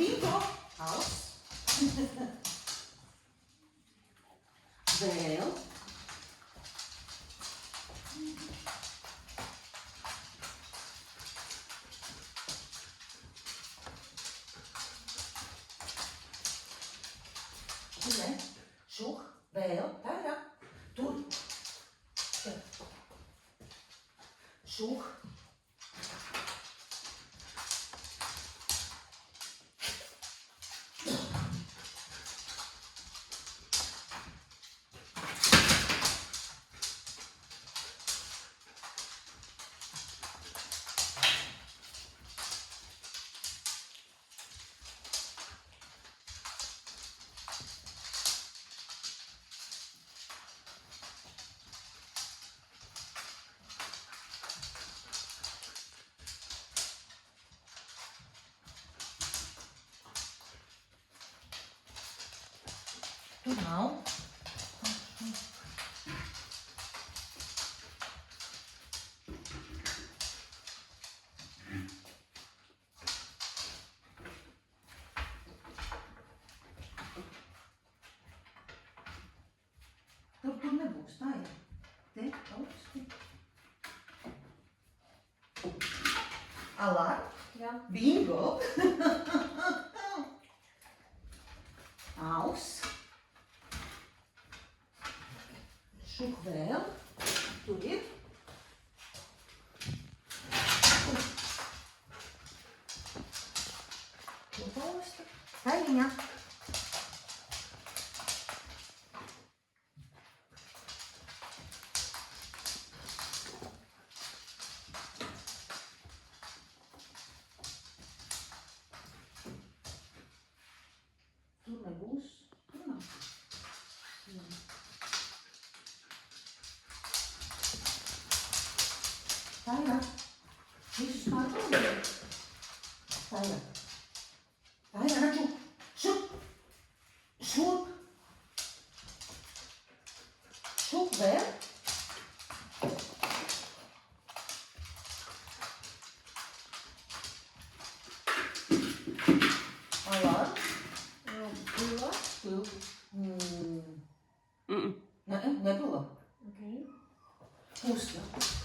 Bingo. Aus. Wel. Goed, zoek, wel, daar, doe. Zoek. Doe nou. Tur nebūs, tā ir. Te, augsti. Alarm? Ja. Bingo. Aus. Zoek wel. Doe dit. Пожалуйста. Таня. Tur nebūs. Tur nav. Taina. Visus kārtībā. Taina. Taina, redzu. Šup. Šup. Šup vēl. Alarm. Было? Был. Не было. Окей. Вкусно.